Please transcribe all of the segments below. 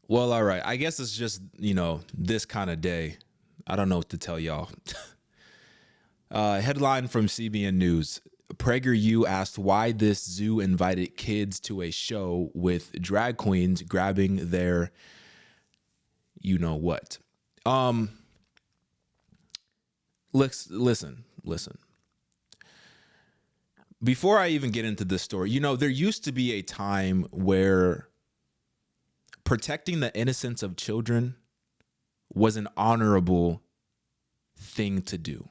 Well, all right. I guess it's just, this kind of day. I don't know what to tell y'all. Headline from CBN News. PragerU asked why this zoo invited kids to a show with drag queens grabbing their you know what. Um, listen. Before I even get into this story, there used to be a time where protecting the innocence of children was an honorable thing to do.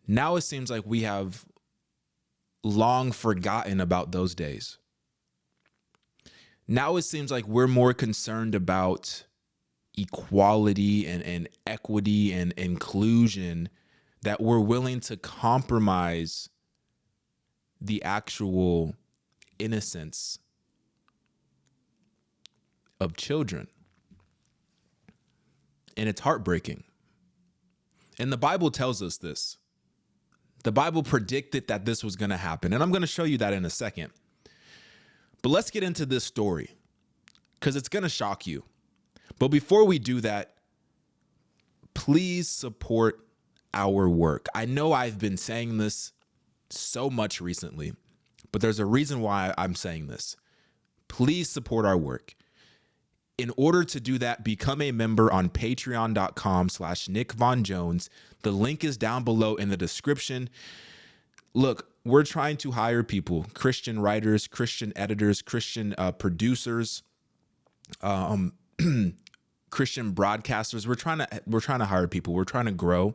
Now it seems like we have long forgotten about those days. Now it seems like we're more concerned about equality and equity and inclusion that we're willing to compromise the actual innocence of children. And it's heartbreaking. And the Bible tells us this. The Bible predicted that this was going to happen. And I'm going to show you that in a second. But let's get into this story because it's going to shock you. But before we do that, please support our work. I know I've been saying this so much recently, but there's a reason why I'm saying this. Please support our work. In order to do that, become a member on patreon.com/Nick Von Jones. The link is down below in the description. Look, we're trying to hire people, Christian writers, Christian editors, Christian producers, Christian broadcasters. We're trying to hire people. We're trying to grow.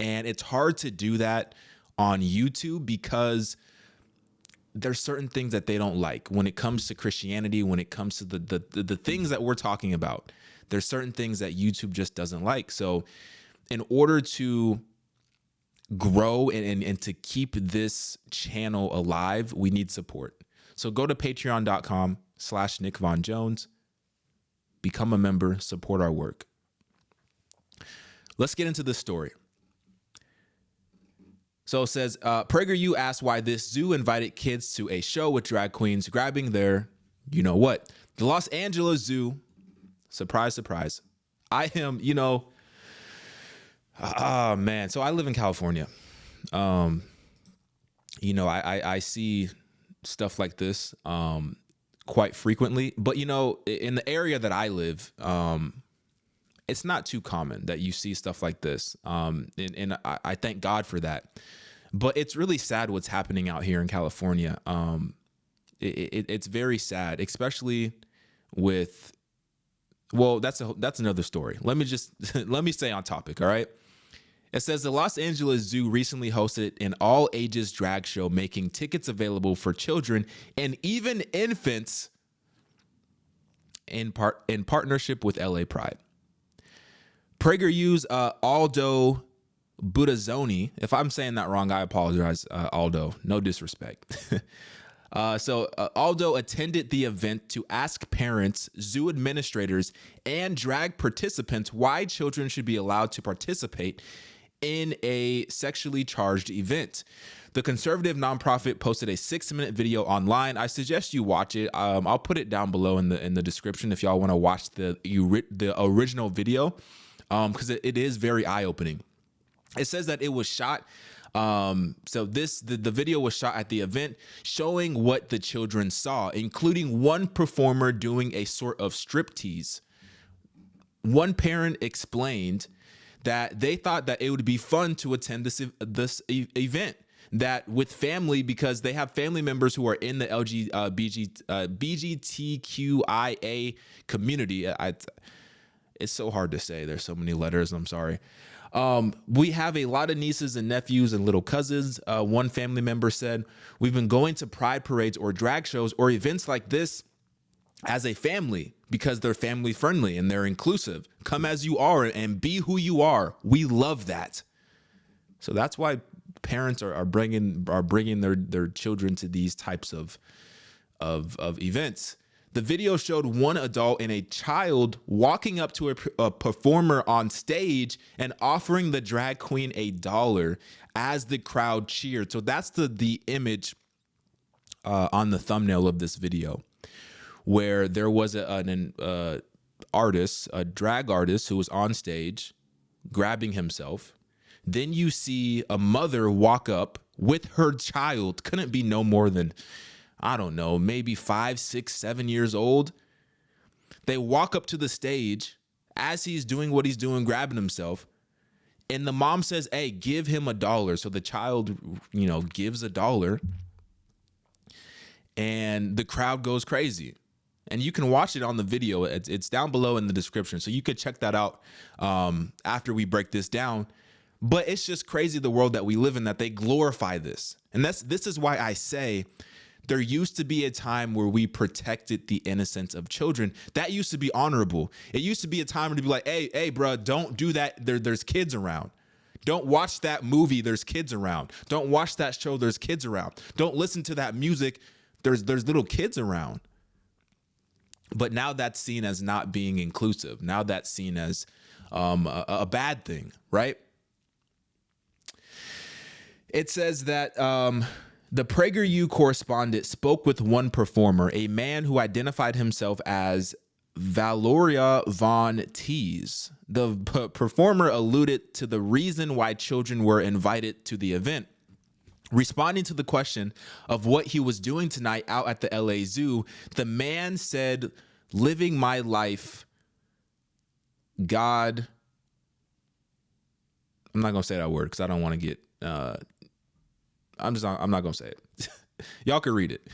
And it's hard to do that on YouTube because there's certain things that they don't like when it comes to Christianity, when it comes to the things that we're talking about. There's certain things that YouTube just doesn't like. So in order to grow and to keep this channel alive, we need support. So go to patreon.com/Nick Von Jones, become a member, support our work. Let's get into this story. So it says, PragerU asked why this zoo invited kids to a show with drag queens grabbing their, you know what. The Los Angeles Zoo, surprise, surprise. I am, man. So I live in California. I see stuff like this quite frequently. But, in the area that I live, it's not too common that you see stuff like this. And I thank God for that. But it's really sad what's happening out here in California. It's very sad, especially with, well, that's another story. Let me stay on topic. All right. It says the Los Angeles Zoo recently hosted an all ages drag show, making tickets available for children and even infants in partnership with LA Pride. PragerU's Aldo Budazzoni, if I'm saying that wrong, I apologize, Aldo. No disrespect. Aldo attended the event to ask parents, zoo administrators, and drag participants why children should be allowed to participate in a sexually charged event. The conservative nonprofit posted a 6-minute video online. I suggest you watch it. I'll put it down below in the description if y'all want to watch the original video. Because it is very eye-opening. It says that it was shot. The video was shot at the event, showing what the children saw, including one performer doing a sort of striptease. One parent explained that they thought that it would be fun to attend this event, that with family, because they have family members who are in the BGTQIA community. It's so hard to say. There's so many letters. I'm sorry. We have a lot of nieces and nephews and little cousins. One family member said, we've been going to pride parades or drag shows or events like this as a family because they're family friendly and they're inclusive. Come as you are and be who you are. We love that. So that's why parents are bringing their children to these types of events. The video showed one adult and a child walking up to a performer on stage and offering the drag queen $1 as the crowd cheered. So that's the image on the thumbnail of this video. where there was an artist, a drag artist who was on stage grabbing himself. Then you see a mother walk up with her child, couldn't be no more than, I don't know, maybe 5, 6, 7 years old. They walk up to the stage as he's doing what he's doing, grabbing himself. And the mom says, hey, give him $1. So the child, gives $1. And the crowd goes crazy. And you can watch it on the video. It's down below in the description. So you could check that out after we break this down. But it's just crazy the world that we live in, that they glorify this. And this is why I say there used to be a time where we protected the innocence of children. That used to be honorable. It used to be a time to be like, hey, bro, don't do that. There's kids around. Don't watch that movie. There's kids around. Don't watch that show. There's kids around. Don't listen to that music. There's little kids around. But now that's seen as not being inclusive. Now that's seen as a bad thing, right? It says that the PragerU correspondent spoke with one performer, a man who identified himself as Valoria Von Teese. The performer alluded to the reason why children were invited to the event. Responding to the question of what he was doing tonight out at the LA Zoo, the man said, living my life, God. I'm not going to say that word because I don't want to get, I'm not going to say it. Y'all can read it.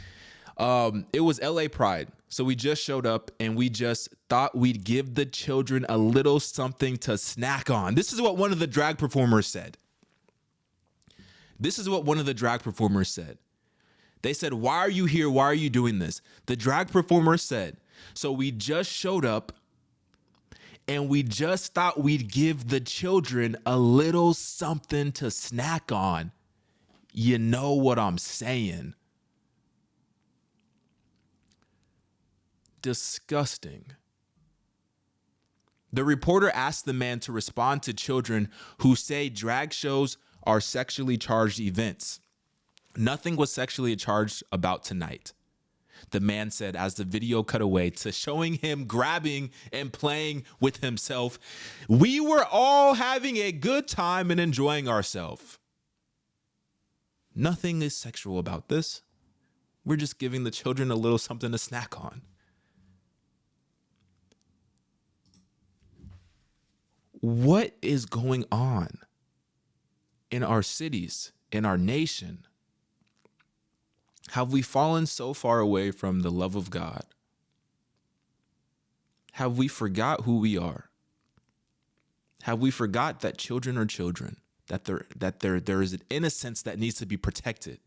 It was LA Pride. So we just showed up and we just thought we'd give the children a little something to snack on. This is what one of the drag performers said. They said, why are you here? Why are you doing this? The drag performer said, so we just showed up and we just thought we'd give the children a little something to snack on. You know what I'm saying? Disgusting. The reporter asked the man to respond to children who say drag shows are sexually charged events. Nothing was sexually charged about tonight, the man said as the video cut away to showing him grabbing and playing with himself. We were all having a good time and enjoying ourselves. Nothing is sexual about this. We're just giving the children a little something to snack on. What is going on in our cities, in our nation? Have we fallen so far away from the love of God? Have we forgot who we are? Have we forgot that children are children, that there is an innocence that needs to be protected?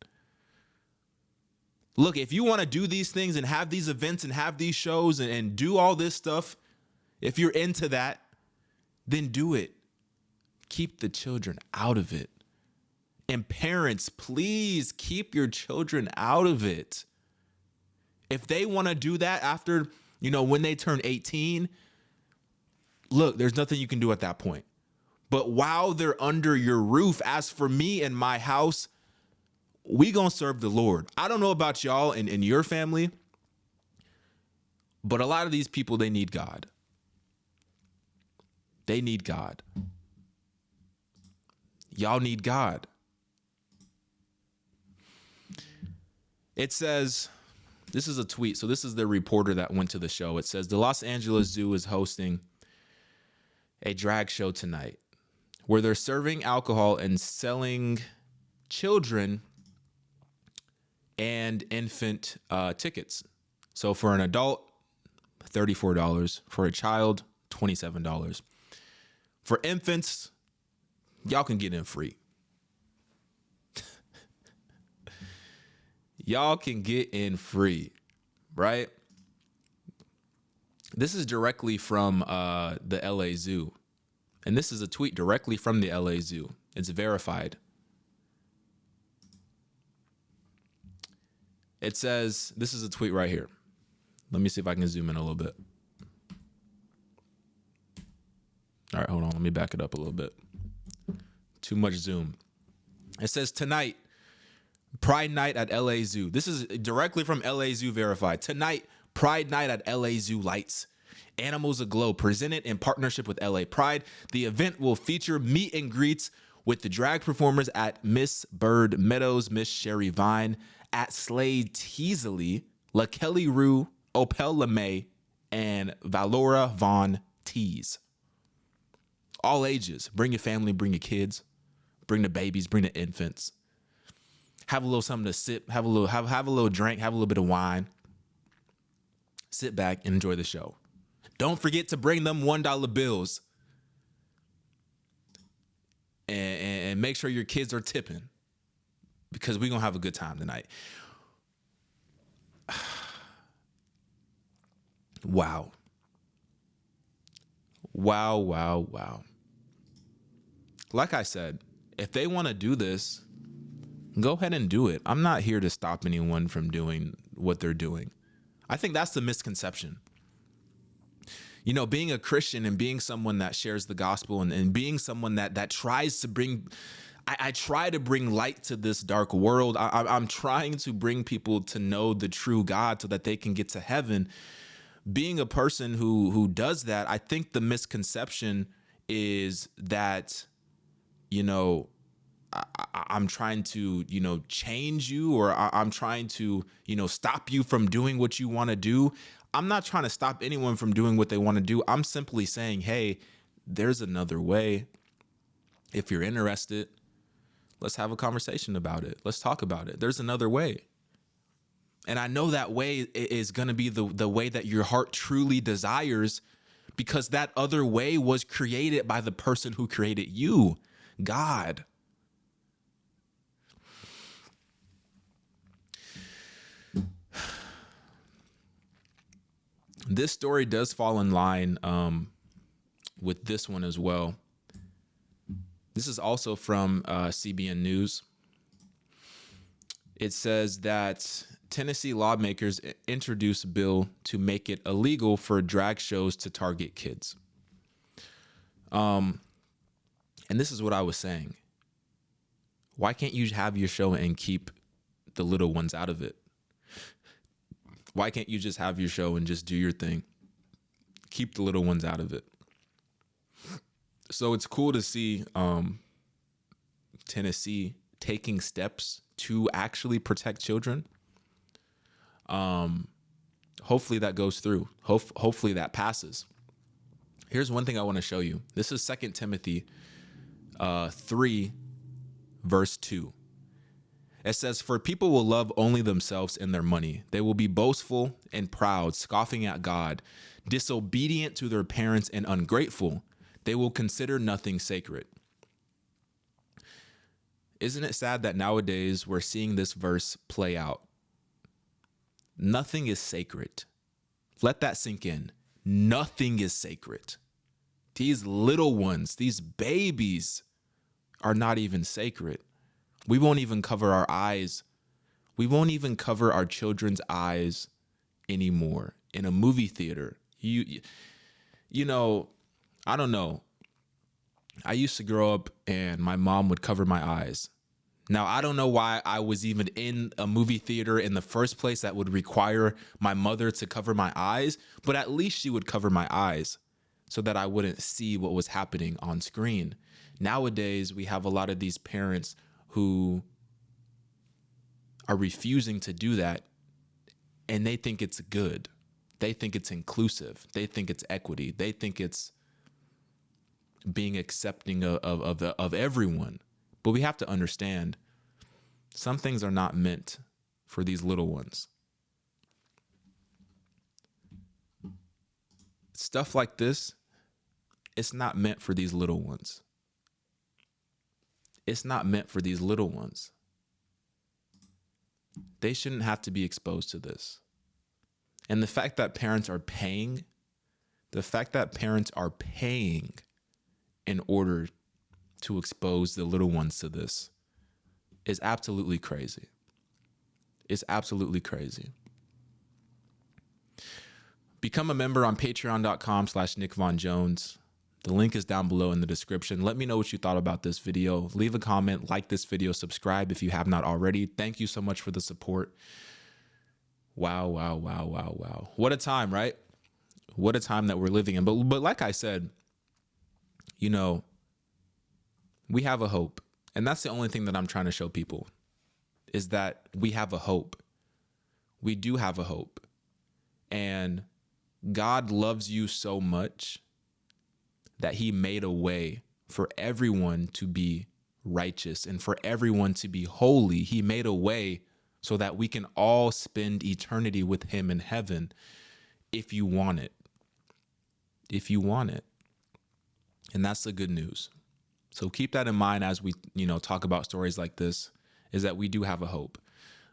Look, if you want to do these things and have these events and have these shows and do all this stuff, if you're into that, then do it. Keep the children out of it. And parents, please keep your children out of it. If they want to do that after, when they turn 18, look, there's nothing you can do at that point. But while they're under your roof, as for me and my house, we gonna serve the Lord. I don't know about y'all and your family, but a lot of these people, they need God. They need God. Y'all need God. It says, this is a tweet. So this is the reporter that went to the show. It says, the Los Angeles Zoo is hosting a drag show tonight where they're serving alcohol and selling children and infant tickets. So for an adult, $34. For a child, $27. For infants, y'all can get in free. Y'all can get in free, right? This is directly from the LA Zoo. And this is a tweet directly from the LA Zoo. It's verified. It says, this is a tweet right here. Let me see if I can zoom in a little bit. All right, hold on. Let me back it up a little bit. Too much zoom. It says, tonight, Pride Night at LA Zoo. This is directly from LA Zoo verified. Tonight, Pride Night at LA Zoo Lights. Animals Aglow, presented in partnership with LA Pride. The event will feature meet and greets with the drag performers at Miss Bird Meadows, Miss Sherry Vine, at Slade Teasley, LaKelly Rue, Opel LeMay, and Valora Von Tees. All ages. Bring your family, bring your kids, bring the babies, bring the infants. Have a little something to sip, have a little drink, have a little bit of wine. Sit back and enjoy the show. Don't forget to bring them $1 bills. And make sure your kids are tipping, because we're going to have a good time tonight. Wow. Wow, wow, wow. Like I said, if they want to do this, go ahead and do it. I'm not here to stop anyone from doing what they're doing. I think that's the misconception. You know, being a Christian and being someone that shares the gospel and being someone that tries to bring, I try to bring light to this dark world. I'm trying to bring people to know the true God so that they can get to heaven. Being a person who does that, I think the misconception is that, you know, I'm trying to, you know, change you, or I'm trying to, you know, stop you from doing what you want to do. I'm not trying to stop anyone from doing what they want to do. I'm simply saying, hey, there's another way. If you're interested, let's have a conversation about it. Let's talk about it. There's another way. And I know that way is going to be the way that your heart truly desires, because that other way was created by the person who created you, God. This story does fall in line with this one as well. This is also from CBN News. It says that Tennessee lawmakers introduced a bill to make it illegal for drag shows to target kids. And this is what I was saying. Why can't you have your show and keep the little ones out of it? Why can't you just have your show and just do your thing? Keep the little ones out of it. So it's cool to see Tennessee taking steps to actually protect children. Hopefully that goes through. Hopefully that passes. Here's one thing I want to show you. This is 2 Timothy 3, verse 2. It says, "For people will love only themselves and their money. They will be boastful and proud, scoffing at God, disobedient to their parents and ungrateful. They will consider nothing sacred." Isn't it sad that nowadays we're seeing this verse play out? Nothing is sacred. Let that sink in. Nothing is sacred. These little ones, these babies, are not even sacred. We won't even cover our eyes. We won't even cover our children's eyes anymore in a movie theater. You know, I don't know. I used to grow up and my mom would cover my eyes. Now, I don't know why I was even in a movie theater in the first place that would require my mother to cover my eyes, but at least she would cover my eyes so that I wouldn't see what was happening on screen. Nowadays, we have a lot of these parents who are refusing to do that, and they think it's good. They think it's inclusive. They think it's equity. They think it's being accepting of everyone. But we have to understand, some things are not meant for these little ones. Stuff like this, it's not meant for these little ones. It's not meant for these little ones. They shouldn't have to be exposed to this. And the fact that parents are paying in order to expose the little ones to this is absolutely crazy. It's absolutely crazy. Become a member on patreon.com/NickVonJones. The link is down below in the description. Let me know what you thought about this video. Leave a comment, like this video, subscribe if you have not already. Thank you so much for the support. Wow, wow, wow, wow, wow. What a time, right? What a time that we're living in. But like I said, you know, we have a hope. And that's the only thing that I'm trying to show people is that we have a hope. We do have a hope. And God loves you so much that he made a way for everyone to be righteous and for everyone to be holy. He made a way so that we can all spend eternity with him in heaven if you want it. If you want it. And that's the good news. So keep that in mind as we, talk about stories like this, is that we do have a hope.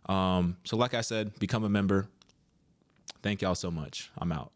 So like I said, become a member. Thank y'all so much. I'm out.